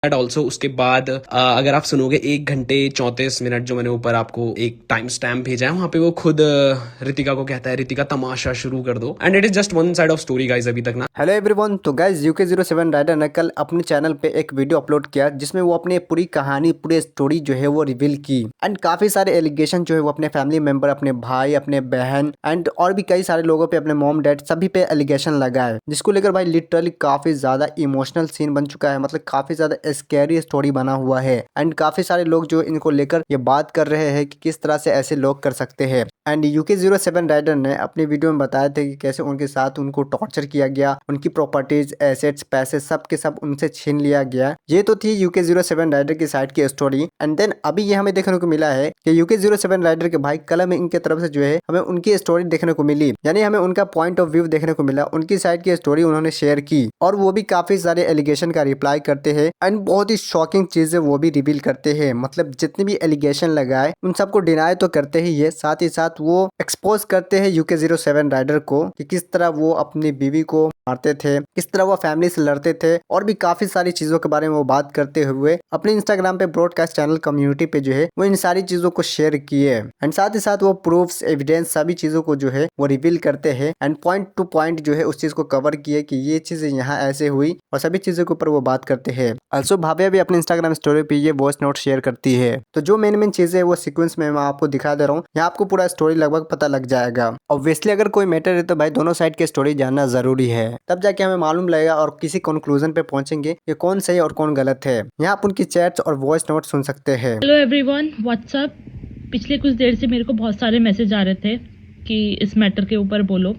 That also उसके बाद अगर आप सुनोगे 1 घंटे 34 मिनट जो मैंने ऊपर आपको एक टाइम स्टैम्प भेजा है, वहां पे वो खुद रितिका को कहता है, रितिका तमाशा शुरू कर दो। And it is just one side of story guys अभी तक ना। Hello everyone. तो गाइज UK07 राइडर ने कल अपने चैनल पे एक वीडियो अपलोड किया जिसमें वो अपनी पूरी कहानी पूरी स्टोरी जो है वो रिवील की। एंड काफी सारे एलिगेशन जो है वो अपने फैमिली मेंबर, अपने भाई, अपने बहन एंड और भी कई सारे लोगों पे, अपने मॉम डैड सभी पे एलिगेशन लगाए, जिसको लेकर भाई लिटरली काफी ज्यादा इमोशनल सीन बन चुका है। मतलब काफी ज्यादा स्कैरी स्टोरी बना हुआ है। एंड काफी सारे लोग जो इनको लेकर ये बात कर रहे हैं कि किस तरह से ऐसे लोग कर सकते हैं। एंड UK07 राइडर ने अपनी वीडियो में बताया था कि कैसे उनके साथ उनको टॉर्चर किया गया, उनकी प्रॉपर्टीज, एसेट्स, पैसे सब के सब उनसे छीन लिया गया। ये तो थी UK07 राइडर की साइड की स्टोरी। एंड देन अभी ये हमें देखने को मिला है कि UK07 राइडर के भाई कलम इनके तरफ से जो है हमें उनकी स्टोरी देखने को मिली, यानी हमें उनका पॉइंट ऑफ व्यू देखने को मिला। उनकी साइड की स्टोरी उन्होंने शेयर की और वो भी काफी सारे एलिगेशन का रिप्लाई करते हैं एंड बहुत ही शॉकिंग चीजें वो भी रिवील करते हैं। मतलब जितने भी एलिगेशन लगाए उन सबको डिनाई तो करते ही है, साथ ही साथ वो एक्सपोज करते हैं UK07 राइडर को कि किस तरह वो अपनी बीवी को मारते थे, किस तरह वो फैमिली से लड़ते थे, और भी काफी सारी चीजों के बारे में वो बात करते हुए अपने इंस्टाग्राम पे ब्रॉडकास्ट चैनल कम्युनिटी पे जो है वो इन सारी चीजों को शेयर किए। एंड साथ ही साथ वो प्रूफ्स, एविडेंस सभी चीजों को जो है वो रिवील करते हैं एंड पॉइंट टू पॉइंट जो है उस चीज को कवर किए कि ये चीजें यहाँ ऐसे हुई, और सभी चीजों के ऊपर वो बात करते हैं। ऑल्सो भाविया भी अपने इंस्टाग्राम स्टोरी पे ये वॉइस नोट शेयर करती है। तो जो मेन चीजें है वो सीक्वेंस में मैं आपको दिखा दे रहा हूँ, यहाँ आपको पूरा स्टोरी लगभग पता लग जाएगा। ऑब्वियसली अगर कोई मैटर है तो भाई दोनों साइड की स्टोरी जानना जरूरी है, तब जाके हमें मालूम लगेगा और किसी कंक्लूजन पे पहुंचेंगे कि कौन सही और कौन गलत है। यहाँ आप उनकी चैट्स और वॉइस नोट सुन सकते हैं। Hello everyone, what's up. पिछले कुछ देर से मेरे को बहुत सारे मैसेज आ रहे थे कि इस मैटर के ऊपर बोलो।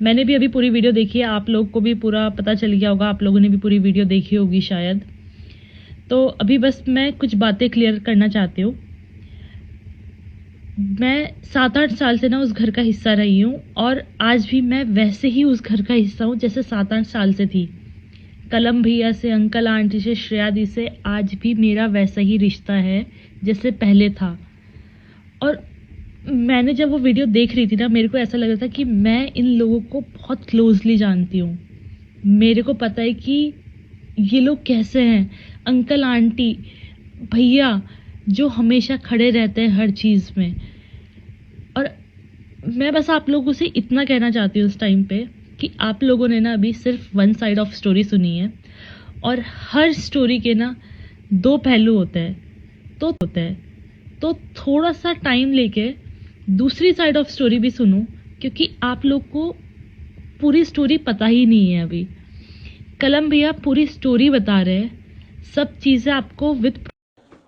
मैंने भी अभी पूरी वीडियो देखी है, आप लोग को भी पूरा पता चल गया होगा, आप लोगों ने भी पूरी वीडियो देखी होगी शायद। तो अभी बस मैं कुछ बातें क्लियर करना चाहती हूँ। मैं 7-8 साल से ना उस घर का हिस्सा रही हूँ और आज भी मैं वैसे ही उस घर का हिस्सा हूँ जैसे 7-8 साल से थी। कलम भैया से, अंकल आंटी से, श्रेया दी से आज भी मेरा वैसा ही रिश्ता है जैसे पहले था। और मैंने जब वो वीडियो देख रही थी ना, मेरे को ऐसा लग रहा था कि मैं इन लोगों को बहुत क्लोजली जानती हूँ। मेरे को पता है कि ये लोग कैसे हैं। अंकल आंटी भैया जो हमेशा खड़े रहते हैं हर चीज़ में। और मैं बस आप लोगों से इतना कहना चाहती हूँ इस टाइम पे कि आप लोगों ने ना अभी सिर्फ वन साइड ऑफ स्टोरी सुनी है, और हर स्टोरी के ना दो पहलू होते हैं। तो थोड़ा सा टाइम लेके दूसरी साइड ऑफ स्टोरी भी सुनो, क्योंकि आप लोग को पूरी स्टोरी पता ही नहीं है अभी। कलम भैया पूरी स्टोरी बता रहे हैं, सब चीज़ें आपको विद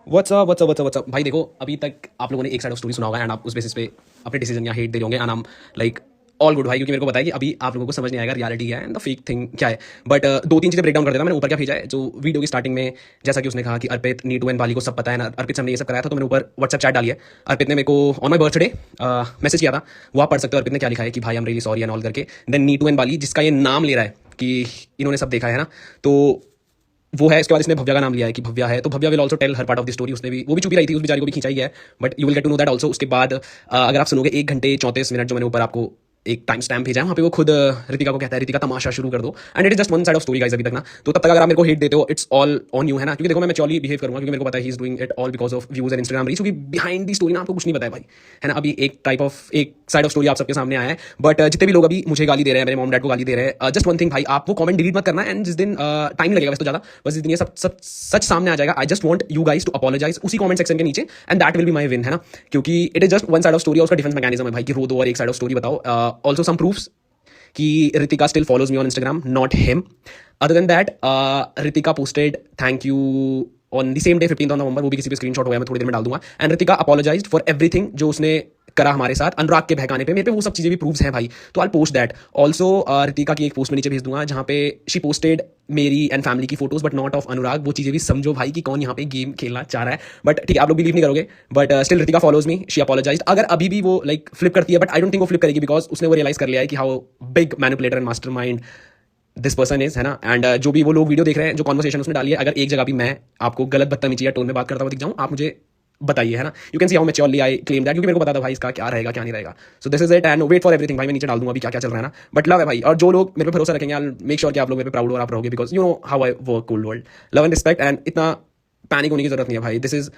व्हाट्सअप भाई देखो, अभी तक आप लोगों ने एक साइड ऑफ स्टोरी सुना होगा एंड आप उस बेसिस पे अपने डिसीजन या हेट दे रहे होंगे and I am like all good भाई, क्योंकि मेरे को पता है कि अभी आप लोगों को समझ नहीं आएगा रियलिटी क्या है एंड द फेक थिंग क्या है। बट 2-3 चीजें ब्रेक डाउन कर देता। मैंने ऊपर क्या भेजा है, जो वीडियो की स्टार्टिंग में जैसा कि उसने कहा कि अर्पित, नीटू एंड बाली को सब पता है ना, अर्पित से हमने ये सब कराया था, तो मैंने ऊपर व्हाट्सएप चैट डाली है। अर्पित ने मेरे को ऑन माई बर्थडे मैसेज किया था, वो आप पढ़ सकते हो। अर्पित ने क्या लिखा है कि भाई I am really sorry and all करके। देन नीटू एंड बाली, जिसका ये नाम ले रहा है कि इन्होंने सब देखा है ना, तो वो है। इसके बाद इसने भव्या का नाम लिया है कि भव्या है, तो Bhavya will also tell her part of the story. उसने भी, वो भी चुपी रही थी, उस बेचारी को भी खींचा ही है, but you will get to know that also. उसके बाद अगर आप सुनोगे 1 घंटे 34 मिनट जो मैंने ऊपर आपको एक टाइम स्टैम्प भेजा है, वहाँ पे वो खुद रितिका को कहता है, रितिका तमाशा शुरू कर दो। And it is just one side of story guys अभी तक ना। तो तब तक अगर आप मेरे को हेट देते हो, इट्स ऑल ऑन यू, है ना। क्योंकि देखो मैं मैच्योरली बिहेव करूंगा, क्योंकि मेरे को पता है ही is doing it all because of views and Instagram reels. क्योंकि बिहाइंड दी स्टोरी ना आपको कुछ नहीं पता है भाई, है ना। अभी एक साइड ऑफ स्टोरी आप सबके सामने आया है, बट जितने भी लोग अभी मुझे गाली दे रहे हैं, मेरे मॉम डैड को गाली दे रहे हैं, जस्ट वन थिंग भाई, आप वो कमेंट डिलीट मत करना। एंड जिस दिन टाइम लगेगा वैसे तो ज्यादा, बस जिस दिन ये सब सच सामने आ जाएगा, I just want you guys to apologize उसी कमेंट सेक्शन के नीचे, and that will be my win, है ना। क्योंकि it is just one side of story और उसका डिफेंस मैकेनिज्म है भाई कि रो दो और एक साइड ऑफ स्टोरी बताओ। ऑल्सो सम प्रूफ्स कि Ritika still follows me on Instagram, not him. Other than that, Ritika posted thank you on the same day 15 नवंबर, वो भी किसी पे स्क्रीनशॉट हो गया, मैं थोड़ी देर में डाल दूंगा। And Ritika apologised for everything जो उसने करा हमारे साथ, अनुराग के बहकाने पे। मेरे पे वो सब चीजें भी प्रूफ्स हैं भाई, तो I post that also. Ritika की एक पोस्ट में नीचे भेज दूंगा जहां पे शी पोस्टेड मेरी एंड फैमिली की फोटोज, बट नॉट ऑफ अनुराग। वो चीजें भी समझो भाई कि कौन यहाँ पे गेम खेलना चाह रहा है। बट ठीक है, आप लोग बिलीव नहीं करोगे, but still Ritika follows me, she apologised. अगर अभी भी वो लाइक फ्लिप करती है, बट आई डोंट थिंक वो फ्लिप करेगी, बिकॉज उसने वो रियलाइज कर लिया है कि how big manipulator and mastermind this person is, है ना। एंड जो भी वो लोग वीडियो देख रहे हैं, जो कॉन्वर्सेशन उसने डाली है, अगर एक जगह भी मैं आपको गलत बदतमीजी या टोन में बात करता हुआ दिख जाऊं, आप मुझे बताइए, है ना। You can see how maturely I claim that, क्योंकि मेरे को पता था भाई इसका क्या रहेगा क्या नहीं रहेगा। So this is it and wait for everything. भाई मैं नीचे डाल दूंगा अभी क्या क्या चल रहा है ना, बट लव है भाई। और जो लोग मेरे पे भरोसा रखेंगे, आई मेक श्योर कि आप लोग मेरे पे प्राउड और आप रहोगे, because you know how I work cold world. Love and respect, and इतना पैनिक होने की जरूरत नहीं है भाई। This is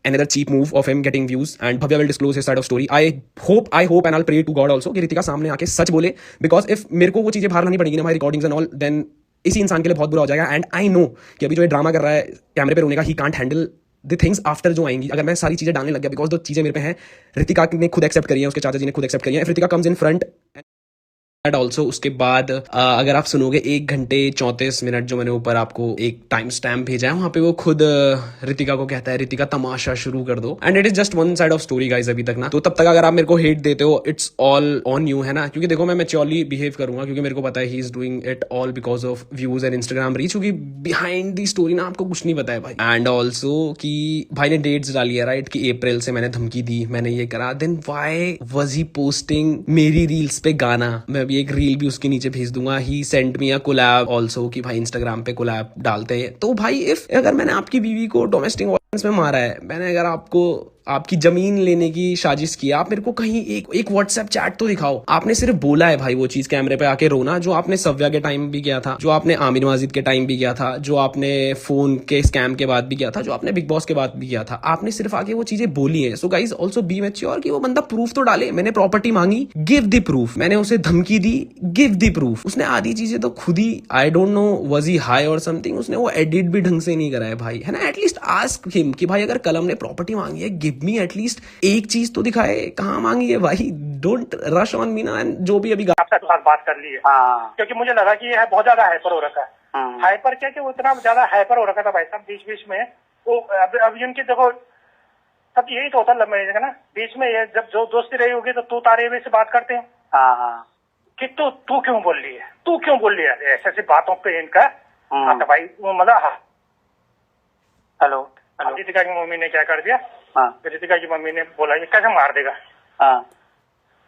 another cheap move of him getting views, and Bhavya will disclose his side of story. I hope and I'll pray to God also कि रितिका सामने आके सच बोले, because if मेरे को वो चीजें बाहर लानी पड़ेगी ना, हमारी रिकॉर्डिंग्स एंड ऑल, देन इसी इंसान के लिए बहुत बुरा हो जाएगा। एंड आई नो कि अभी जो ये ड्रामा कर रहा है कैमरे पे रोने का, he can't handle the things after जो आएंगी। अगर मैं सारी चीजें डालने लग गया, बिकॉज जो चीजें मेरे पे हैं, रितिका ने खुद एक्सेप्ट करी है, उसके चाचा जी ने खुद एक्सेप्ट करी है। If Ritika comes in front end also उसके बाद अगर आप सुनोगे 1 घंटे 34 मिनट जो मैंने ऊपर आपको एक टाइम स्टैम्प भेजा है, वहां पे वो खुद रितिका को कहता है, रितिका तमाशा शुरू कर दो। And it is just one side of story guys अभी तक ना। तो तब तक अगर आप मेरे को हेट देते हो, इट्स ऑल ऑन यू, है ना। क्योंकि देखो मैं मैच्योरली बिहेव करूंगा, क्योंकि मेरे को पता है ही is doing it all because of views and Instagram reach, क्योंकि बिहाइंड दी स्टोरी ना आपको कुछ नहीं पता है भाई। एंड ऑल्सो कि भाई ने डेट्स डाली है राइट, कि अप्रैल से मैंने धमकी दी, मैंने ये करा, then why was he posting मेरी रील्स पे गाना। मैं अभी एक रील भी उसकी नीचे भेज दूंगा। He send me a collab also कि भाई इंस्टाग्राम पे कोलैब डालते हैं। तो भाई इफ अगर मैंने आपकी बीवी को डोमेस्टिक वायलेंस में मारा है, मैंने अगर आपको आपकी जमीन लेने की साजिश की, आप मेरे को कहीं एक व्हाट्सएप चैट तो दिखाओ। आपने सिर्फ बोला है भाई वो चीज कैमरे पे आके रोना, जो आपने सव्या के टाइम भी किया था, जो आपने आमिर माजिद के टाइम भी किया था, जो आपने फोन के स्कैम के बाद भी किया था, जो आपने बिग बॉस के बाद भी किया था। आपने सिर्फ आके वो चीजें बोली है। So guys also be mature कि वो बंदा प्रूफ तो डाले। मैंने प्रॉपर्टी मांगी, गिव द प्रूफ। मैंने उसे धमकी दी, गिव द प्रूफ। उसने आधी चीजें तो खुद ही, I don't know was he high or something, उसने वो एडिट भी ढंग से नहीं करा है भाई, है ना। एटलीस्ट आस्क हिम कि भाई अगर कलम ने प्रॉपर्टी मांगी है, गिव मी एटलीस्ट एक चीज तो दिखाए, कहाँ मांगी है भाई। डोंट रश ऑन मी ना। एंड जो भी अभी आपसे तो साथ बात कर ली है। क्योंकि मुझे लगा कि ये बहुत ज्यादा हाइपर हो रखा है। हाइपर क्या कि वो इतना ज्यादा हाइपर हो रखा था भाई साहब, बीच बीच में वो अब इनकी देखो सब यही तो होता है लव मैरिज का ना। बीच में ये जब जो दोस्ती रही होगी तो तू तारे में से बात करते हैं कि तू क्यों बोल रही है, तू क्यों बोल रही है, ऐसे ऐसी बातों पे इनका तो भाई मतलब। हेलो, रितिका की मम्मी ने क्या कर दिया, रितिका की मम्मी ने बोला ये कैसे मार देगा।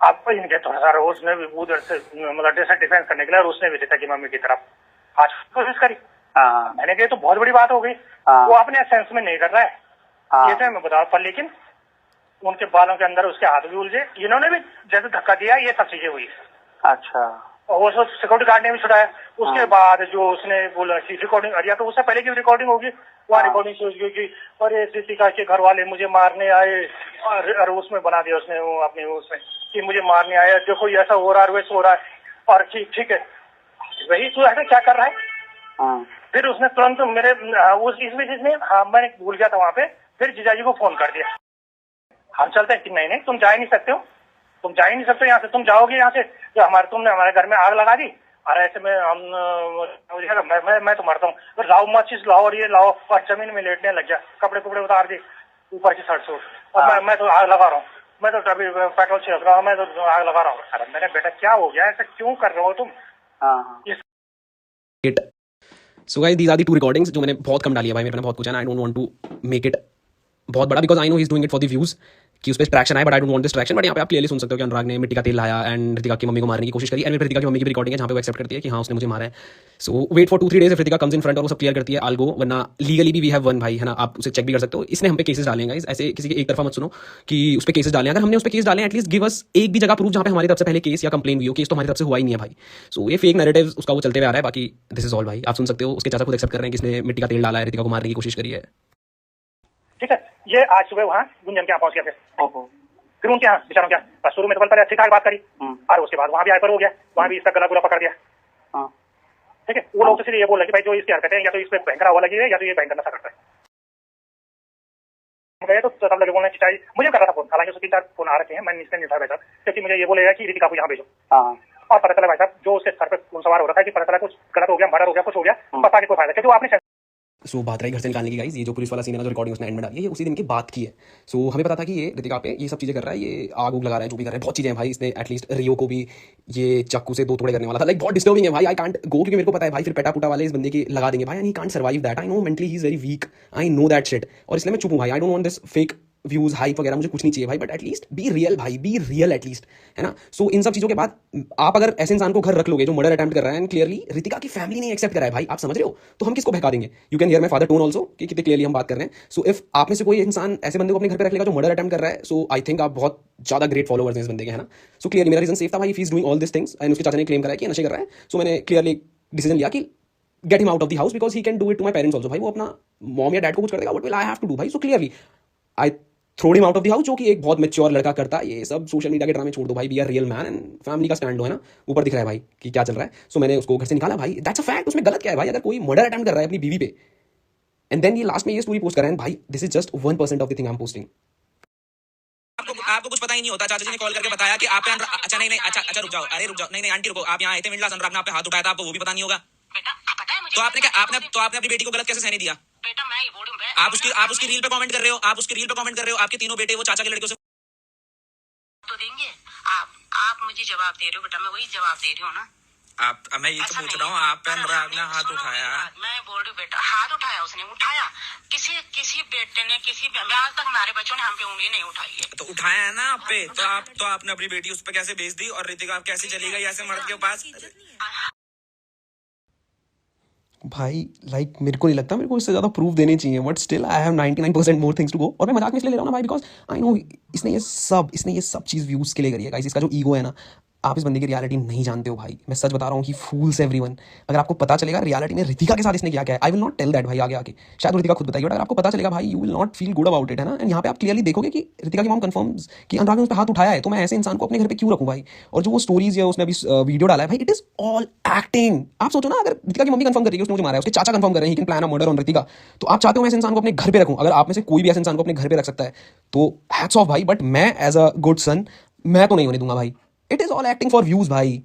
अब इनके थोड़ा सा उसने भी उधर से मतलब डिफेंस करने के लिए, और उसने भी रितिका की मम्मी की तरफ आज कोशिश करी। मैंने कहा तो बहुत बड़ी बात हो गई। वो अपने सेंस में नहीं कर रहा है, ये तो मैं बता पर, लेकिन उनके बालों के अंदर उसके हाथ भी उलझे। इन्होंने भी जैसे धक्का दिया, ये सब चीजें हुई। अच्छा, और वो सिक्योरिटी गार्ड ने भी छुड़ाया। उसके बाद जो उसने बोला रिकॉर्डिंग, या तो उससे पहले की रिकॉर्डिंग होगी, वहाँ रिकॉर्डिंग सोच गई कि अरे रितिका के घर वाले मुझे मारने आए, और उसमें बना दिया उसने वो अपने उसमें कि मुझे मारने आया, देखो ये ऐसा हो रहा है, वैसा हो रहा है। और ठीक है, वही तू ऐसा क्या कर रहा है। फिर उसने तुरंत मेरे इस बीच में मैंने भूल गया था वहाँ पे, फिर जीजाजी को फोन कर दिया। हम चलते हैं कि नहीं तुम जा ही नहीं सकते हो, तुम जा ही नहीं सकते यहाँ से, तुम जाओगे यहाँ से तो तुमने हमारे घर में आग लगा दी। और ऐसे में मैं तो मरता हूँ, तो लाओ मत चीज लाओ, और ये लाओ, और जमीन में लेटने लग गया, कपड़े उतार दी ऊपर की शर्ट से, और मैं तो आग लगा रहा हूँ, मैं तो अभी पेट्रोल छिड़क रहा हूँ, मैं तो आग लगा रहा हूँ। अरे मेरे बेटा क्या हो गया, ऐसा क्यों कर रहे हो तुम। So guys these are the 2 recordings जो मैंने बहुत कम डाली है भाई। मेरे ने बहुत कुछ है ना, I don't want to make it बहुत बड़ा, because I know he is doing it for the views कि उस पर ट्रैक्शन आए, but I don't want this traction. But यहाँ पे आप क्लियरली सुन सकते हो कि अनुराग ने मिट्टी का तेल लाया एंड रितिका की मम्मी को मारने की कोशिश करी। एंड रितिका की मम्मी की भी रिकॉर्डिंग है जहाँ पे वो एक्सेप्ट करती है कि हाँ उसने मुझे मारा है। So wait for 2-3 days, if Ritika comes in front और वो सब क्लियर करती है, आई गो, वरना लीगली भी वी हैव वन भाई, है ना। आप उसे चेक भी कर सकते हो। इसने हम पे केसेस डाले हैं, ऐसे किसी के एक तरफा मत सुनो कि उस पर केसेस डालें। अगर हमने उस पर केस डाले, एटलीस्ट गिव अस एक भी जगह प्रूफ जहाँ पे हमारी तरफ से पहले केस या कंप्लेन हुई हो। केस तो हमारी तरफ से हुआ ही नहीं है भाई। सो ये फेक नैरेटिव उसका वो चलते हुए आ रहा है। बाकी दिस इज ऑल भाई, आप सुन सकते हो। उसके चाचा खुद एक्सेप्ट कर रहे हैं कि इसने मिट्टी का तेल डाला है, रितिका को मारने की कोशिश करी है। ठीक है, ये आज सुबह वहाँ गुंजन के यहाँ पहुंच गया, फिर उनके यहाँ बेचारों क्या बस शुरू में तो पहले ठीक ठाक बात करी, और उसके बाद वहाँ भी हाइपर हो गया, वहाँ भी इसका गला गुला पकड़ दिया। ठीक है, वो लोग तो सीधे ये बोल रहे कि भाई जो इसकी हरकतें या तो इस पे भयंकर हवा लगी है, या तो ये भयंकर नशा करता है। गए तो सब लगे बोलने चाहिए, मुझे कर रहा था फोन, हालांकि उसके 3-4 फोन आ रखे हैं, मैंने इसलिए नहीं उठाया भाई साहब, क्योंकि मुझे ये बोलेगा कि रितिका को यहाँ भेजो। और पता चला भाई साहब जो उसके सर पे खून सवार हो रखा है कि पता चला कुछ गलत हो गया, मर्डर हो गया, कुछ हो गया, पता नहीं कोई फायदा, क्योंकि आपने सो बात रही घर से निकालने की गाइस, ये जो पुलिस वाला सीन है ना, जो रिकॉर्डिंग उसने एंड में डाली है, ये उसी दिन की बात की है। सो हमें पता था कि ये रितिका पे ये सब चीजें कर रहा है, ये आग उग लगा रहा है, जो भी कर रहा है, बहुत चीजें हैं भाई। इसने एटलीस्ट रियो को भी ये चाकू से 2 टुकड़े करने वाला था। लाइक बहुत डिस्टर्बिंग है भाई, आई कांट गो, क्योंकि मेरे को पता है भाई फिर पेटा पुटा वाले इस बंदे की लगा देंगे भाई, and he can't survive that. I know mentally he is very weak, I know that shit, और इसलिए मैं चुप हूं भाई। आई don't want this fake views hype वगैरह मुझे कुछ नहीं चाहिए भाई, बट एटलीस्ट बी रियल भाई, बी रियल एटलीस्ट, है ना। सो इन सब चीज़ों के बाद आप अगर ऐसे इंसान को घर रख लोगे जो मर्डर अटेम्प्ट कर रहा है एंड क्लियरली रितिका की फैमिली नहीं एक्सेप्ट कर रहा है भाई, आप समझ रहे हो, तो हम किसको बहका देंगे। You can hear my father tone also कि कितने क्लियरली हम बात कर रहे हैं। सो इफ आप में से कोई इंसान ऐसे बंदे को अपने घर पे रख लेगा जो मर्डर अटेम्प्ट कर रहा है, सो आई थिंक आप बहुत ज़्यादा ग्रेट फॉलोवर्स हैं इस बंदे के, है ना। सो क्लियरली मेरा रीजन सेफ था भाई, if he is doing all this things and उसके चाचा ने क्लेम करा है कि ये नशे कर रहा है, सो मैंने क्लियरली डिसीजन लिया कि get him out of the house because he can do it to my parents also. भाई वो अपना मॉम या डैड को कुछ कर देगा, what will I have to do भाई। So clearly I throwed him out of the house, जो कि एक बहुत मैच्योर लड़का करता है। ये सब सोशल मीडिया के ड्रामे छोड़ दो भाई, be are real man and family का स्टैंड हो, है ना। ऊपर दिख रहा है भाई कि क्या चल रहा है। सो मैंने उसको घर से निकाला भाई, दैट्स अ फैक्ट। उसमें गलत क्या है भाई, अगर कोई मर्डर अटेम्प्ट कर रहा है अपनी बीवी पे एंड देन ये लास्ट में ये स्टोरी पोस्ट कर रहे हैं भाई, this is just 1% of the thing I am posting. आपको कुछ पता ही नहीं होता। चाचा जी ने कॉल करके बताया कि आप पे अच्छा नहीं अच्छा रुक जाओ, अरे रुक जाओ, नहीं आंटी रुको, आप यहाँ आए थे मिडलास, अनुराग ने आप पे हाथ उठाया था, आपको वो भी पता नहीं होगा। बेटा पता है मुझे, तो आपने अपनी बेटी को गलत कैसे सहने दिया। बेटा मैं ये बोल रही हूँ, आप उसकी रील पे कमेंट कर रहे हो, आपके तीनों बेटे वो चाचा के लड़कियों से तो देंगे आप मुझे जवाब दे रहे हो बेटा, मैं वही जवाब दे रही हूँ ना। मैं ये तो पूछ रहा हूँ, आप पे अनुराग ने हाथ उठाया। मैं बोल रही हूँ बेटा, हाथ उठाया उसने, उठाया किसी बेटे ने आज तक हमारे बच्चों ने हम पे उंगली नहीं उठाई है। तो उठाया है ना आप पे, तो आपने अपनी बेटी उस पे कैसे भेज दी, और रितिका आप कैसे चली गई ऐसे मर्द के पास। भाई लाइक मेरे को नहीं लगता मेरे को इससे ज़्यादा प्रूफ देने चाहिए, but still I have 99% more things to go. और मैं मजाक में इसलिए ले रहा हूँ ना भाई, बिकॉज आई नो इसने ये सब चीज़ व्यूज़ के लिए करी है गाइस। इसका जो ईगो है ना, आप इस बंदे की रियलिटी नहीं जानते हो भाई, मैं सच बता रहा हूँ, ही फूल्स एवरीवन। अगर आपको पता चलेगा रियलिटी में रितिका के साथ इसने क्या है, I will not tell that भाई, आगे आके शायद वो रितिका खुद बताएगी, बट अगर आपको पता चलेगा भाई you will not feel good about it, है ना। एंड यहाँ पे आप क्लियरली देखोगे कि रितिका की मॉम कंफर्म्स कि अनुराग ने उस पर हाथ उठाया है, तो मैं ऐसे इंसान को अपने घर पे क्यों रखूँ भाई। और जो वो स्टोरीज या उसने अभी वीडियो डाला है भाई, इट इज ऑल एक्टिंग। आप सोचो ना, अगर रितिका की मम्मी कंफर्म करेगी उसने मुझे मारा है, उसके चाचा कंफर्म कर रहे हैं he can plan a murder on Ritika, तो आप चाहते हो मैं ऐसे इंसान को अपने घर पे रखूँ। अगर आप में से कोई भी ऐसे इंसान को अपने घर पे रख सकता है तो हैट्स ऑफ भाई, बट मैं एज अ गुड सन मैं तो नहीं होने दूंगा भाई। It is all acting for views भाई।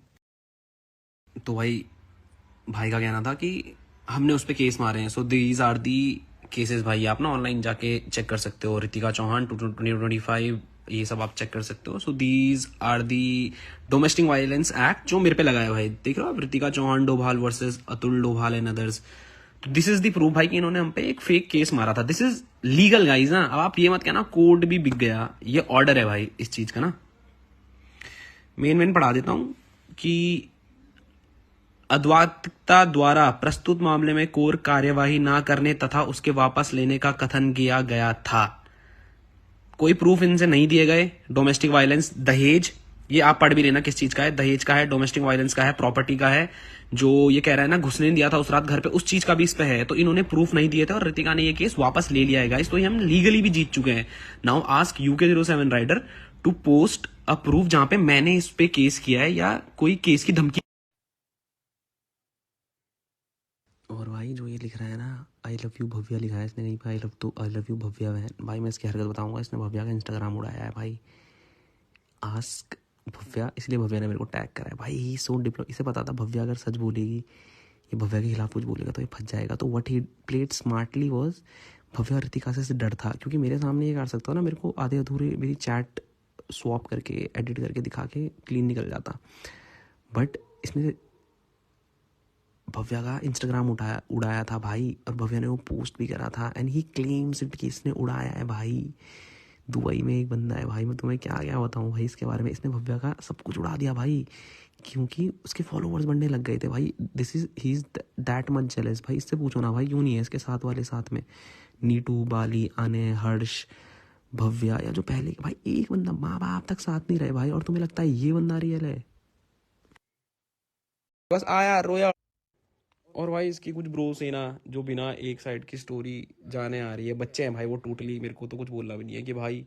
तो भाई का कहना था कि हमने उस पर केस मारे हैं, so these are the cases भाई। आप ना ऑनलाइन जाके चेक कर सकते हो, रितिका चौहान 2025 ये सब आप चेक कर सकते हो। So these are the domestic violence act जो मेरे पे लगा है भाई, देख रहे हो आप, Ritika Chauhan Doval versus Atul Doval and others. This is the proof भाई कि इन्होंने हम पे एक फेक केस मारा था। दिस इज लीगल गाइज ना। अब आप ये मत कहना कोर्ट भी बिक गया, ये ऑर्डर है भाई इस चीज का ना। मेन पढ़ा देता हूं कि अद्वातिकता द्वारा प्रस्तुत मामले में कोर कार्यवाही न करने तथा उसके वापस लेने का कथन किया गया था। कोई प्रूफ इनसे नहीं दिए गए। डोमेस्टिक वायलेंस, दहेज, ये आप पढ़ भी लेना किस चीज का है, दहेज का है, डोमेस्टिक वायलेंस का है, प्रॉपर्टी का है। जो ये कह रहा है ना घुसने नहीं दिया था उस रात घर पे, उस चीज का भी इस पे है। तो इन्होंने प्रूफ नहीं दिए थे और रितिका ने ये केस वापस ले लिया है गाइस, तो ये हम लीगली भी जीत चुके हैं। Now ask UK07 rider to post a proof जहां पे मैंने इस पे केस किया है या कोई केस की धमकी। और भाई जो ये लिख रहा है ना, आई लव यू भव्या लिखा है इसने, नहीं भाई आई लव यू भव्या बहन। भाई मैं इसकी हरकत बताऊंगा, इसने भव्या का इंस्टाग्राम उड़ाया है भाई, आस्क भव्या, इसलिए भव्या ने मेरे को टैग करा है भाई। ही सो डिप्लो, इसे पता था भव्या अगर सच बोलेगी, ये भव्या के खिलाफ कुछ बोलेगा तो ये फंस जाएगा। तो what he played smartly was, Bhavya Ritika से डर था, क्योंकि मेरे सामने ये कर सकता ना, मेरे को आधे अधूरे मेरी चैट स्वैप करके एडिट करके दिखा के क्लीन निकल जाता, बट इसने भव्या का इंस्टाग्राम उड़ाया था भाई, और भव्या ने वो पोस्ट भी करा था एंड ही क्लेम्स इट कि इसने उड़ाया है भाई। दुबई में एक बंदा है भाई, मैं तुम्हें क्या बताऊं भाई इसके बारे में, इसने भव्या का सब कुछ उड़ा दिया भाई, क्योंकि उसके फॉलोवर्स बढ़ने लग गए थे भाई। He is that much jealous भाई। इससे पूछो ना भाई, यूं नहीं है इसके साथ वाले साथ में नीटू, बाली, आने, हर्ष, भव्या, या जो पहले भाई एक बंदा माँ बाप तक साथ नहीं रहे भाई, और तुम्हें लगता है ये बंदा रियल है। बस आया रोया। और भाई इसकी कुछ ब्रो से ना जो बिना एक साइड की स्टोरी जाने आ रही है, बच्चे हैं भाई वो टोटली, मेरे को तो कुछ बोलना भी नहीं है कि भाई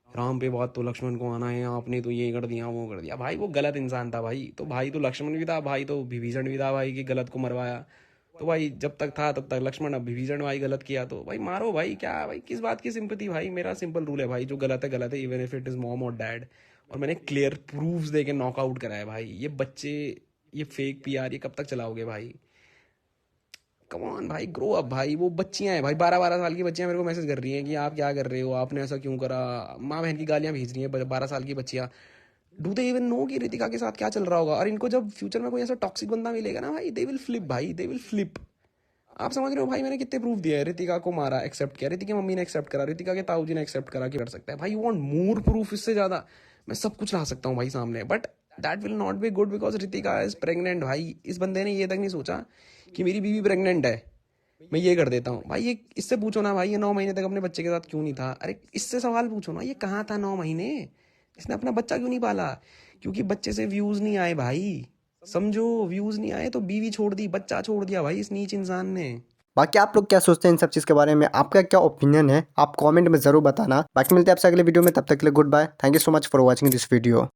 राम पे बात तो लक्ष्मण को आना है, आपने तो ये कर दिया वो कर दिया। भाई वो गलत इंसान था भाई, तो भाई तो लक्ष्मण भी था, भाई तो विभीषण भी था भाई कि गलत को मरवाया। तो भाई जब तक था तब तक लक्ष्मण, अब विभीषण भाई गलत किया तो भाई मारो भाई, क्या भाई किस बात की सिंपैथी भाई। मेरा सिंपल रूल है भाई, जो गलत है even if it is mom और डैड। और मैंने क्लियर प्रूफ्स दे के नॉकआउट करा है भाई। ये बच्चे, ये फेक PR ये कब तक चलाओगे भाई। कम ऑन भाई, ग्रो अप भाई। वो बच्चियां हैं भाई, 12 साल की बच्चियां मेरे को मैसेज कर रही हैं कि आप क्या कर रहे हो, आपने ऐसा क्यों करा, माँ बहन की गालियां भेज रही हैं 12 साल की बच्चियां। डू दे इवन नो कि रितिका के साथ क्या चल रहा होगा। और इनको जब फ्यूचर में कोई ऐसा टॉक्सिक बंदा मिलेगा ना भाई, दे विल फ्लिप भाई, दे विल फ्लिप। आप समझ रहे हो भाई, मैंने कितने प्रूफ दिया है। रितिका को मारा, एक्सेप्ट किया, रितिका की मम्मी ने एक्सेप्ट करा, रितिका के ताऊ जी ने एक्सेप्ट करा कि कर सकता है। भाई यू वांट मोर प्रूफ? इससे ज्यादा मैं सब कुछ ला सकता हूँ भाई सामने, but that will not be good because Ritika is pregnant. भाई इस बंदे ने ये तक नहीं सोचा कि मेरी बीवी प्रेग्नेंट है, मैं ये कर देता हूँ। भाई ये इससे पूछो ना भाई, ये 9 महीने तक अपने बच्चे के साथ क्यों नहीं था? अरे इससे सवाल पूछो ना, ये कहाँ था 9 महीने, इसने अपना बच्चा क्यों नहीं पाला? क्योंकि बच्चे से व्यूज नहीं आए भाई, समझो, व्यूज नहीं आए तो बीवी छोड़ दी, बच्चा छोड़ दिया भाई इस नीच इंसान ने। बाकी आप लोग क्या सोचते हैं इन सब चीज़ के बारे में, आपका क्या ओपिनियन है, आप कमेंट में ज़रूर बताना। बाकी मिलते हैं आपसे अगले वीडियो में, तब तक के लिए goodbye. Thank you so much for watching this video.